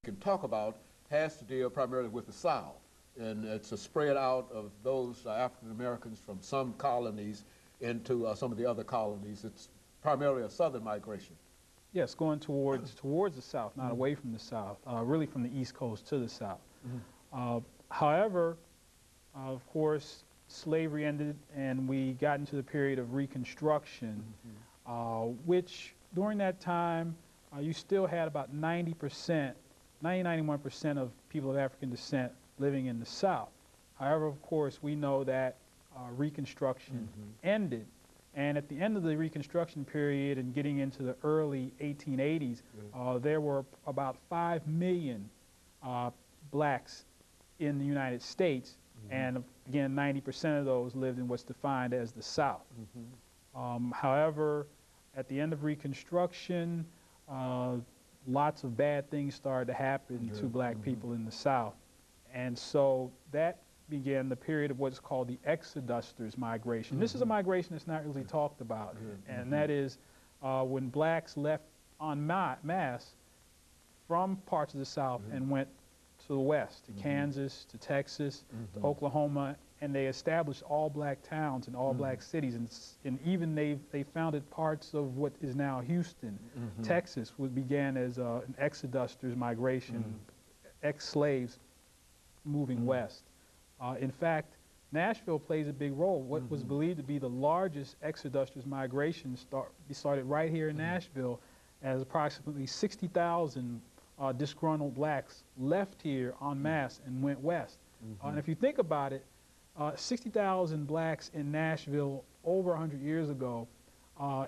can talk about has to deal primarily with the South. And it's a spread out of those African Americans from some colonies into some of the other colonies. It's primarily a southern migration. Yes, going towards the South, not away from the South, really from the East Coast to the South. However, of course, slavery ended and we got into the period of Reconstruction, which during that time, you still had about 90%, 91% of people of African descent living in the South. However, of course, we know that Reconstruction ended. And at the end of the Reconstruction period and getting into the early 1880s, there were about 5 million blacks in the United States. And again, 90% of those lived in what's defined as the South. However, at the end of Reconstruction, lots of bad things started to happen to black people in the South. And so that began the period of what's called the exodusters migration. This is a migration that's not really talked about, and that is when blacks left en masse from parts of the South and went to the West, to Kansas, to Texas, to Oklahoma, and they established all black towns and all black cities, and even they founded parts of what is now Houston. Texas began as an exodusters migration, ex-slaves moving west. In fact, Nashville plays a big role. What was believed to be the largest exodusters migration started right here in Nashville, as approximately 60,000 disgruntled blacks left here en masse and went west. And if you think about it, 60,000 blacks in Nashville over 100 years ago,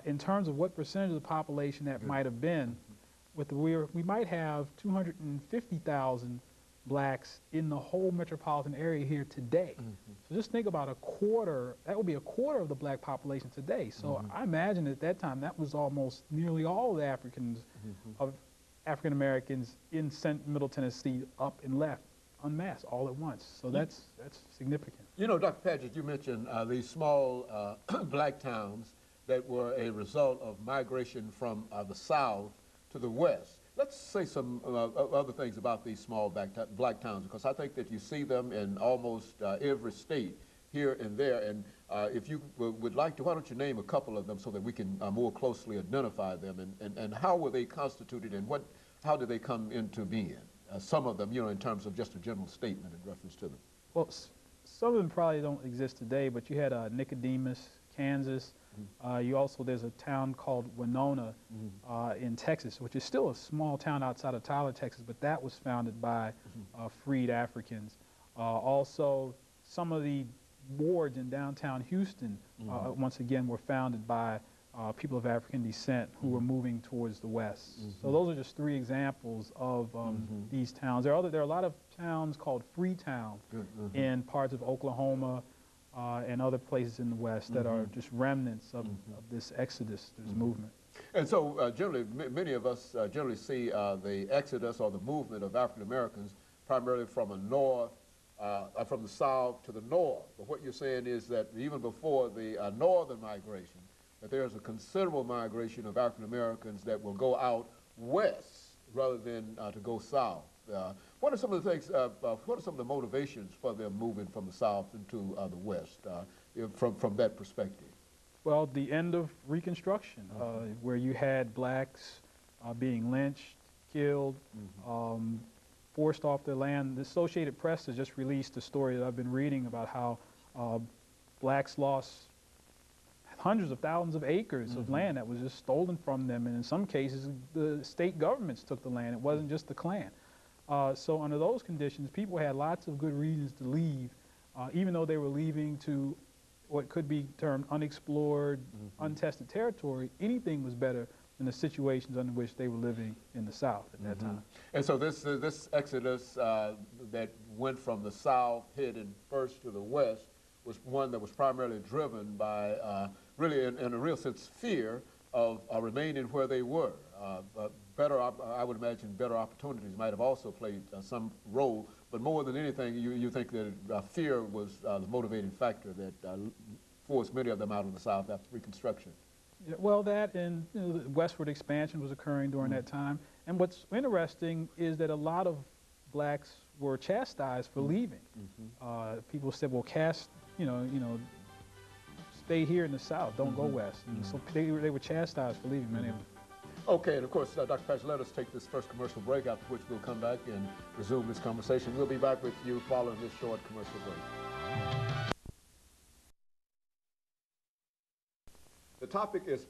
in terms of what percentage of the population that might have been, we might have 250,000 blacks in the whole metropolitan area here today. So just think about a quarter, that would be a quarter of the black population today. So I imagine at that time that was almost nearly all of the African Americans in Middle Tennessee up and left en masse all at once. So that's significant. You know, Dr. Padgett, you mentioned these small black towns that were a result of migration from the South to the West. Let's say some other things about these small black towns, because I think that you see them in almost every state here and there. And if you would like to, why don't you name a couple of them so that we can more closely identify them, and how were they constituted, and how did they come into being? Some of them, you know, in terms of just a general statement in reference to them. Well, some of them probably don't exist today, but you had Nicodemus, Kansas. There's a town called Winona in Texas, which is still a small town outside of Tyler, Texas, but that was founded by freed Africans. Also, some of the wards in downtown Houston, once again, were founded by people of African descent who were moving towards the West. So those are just 3 examples of these towns. There are a lot of towns called free towns in parts of Oklahoma, and other places in the West that are just remnants of this exodus, this movement. And so generally, many of us generally see the exodus or the movement of African Americans primarily from from the South to the North. But what you're saying is that even before the northern migration, that there's a considerable migration of African Americans that will go out west rather than to go south. What are some of the things, what are some of the motivations for them moving from the South into the West from that perspective? Well, the end of Reconstruction, where you had blacks being lynched, killed, forced off their land. The Associated Press has just released a story that I've been reading about how blacks lost hundreds of thousands of acres of land that was just stolen from them, and in some cases the state governments took the land. It wasn't just the Klan. So under those conditions, people had lots of good reasons to leave, even though they were leaving to what could be termed unexplored, untested territory. Anything was better than the situations under which they were living in the South at that time. And so this exodus that went from the South headed first to the West was one that was primarily driven by, really in a real sense, fear of remaining where they were. I would imagine better opportunities might have also played some role, but more than anything, you think that fear was the motivating factor that forced many of them out of the South after Reconstruction. Yeah, well, that and the westward expansion was occurring during that time, And what's interesting is that a lot of blacks were chastised for leaving. People said, well, stay here in the South, don't go west. And so they were chastised for leaving, many of them. Okay, and of course, Dr. Padgett, let us take this first commercial break, after which we'll come back and resume this conversation. We'll be back with you following this short commercial break. The topic is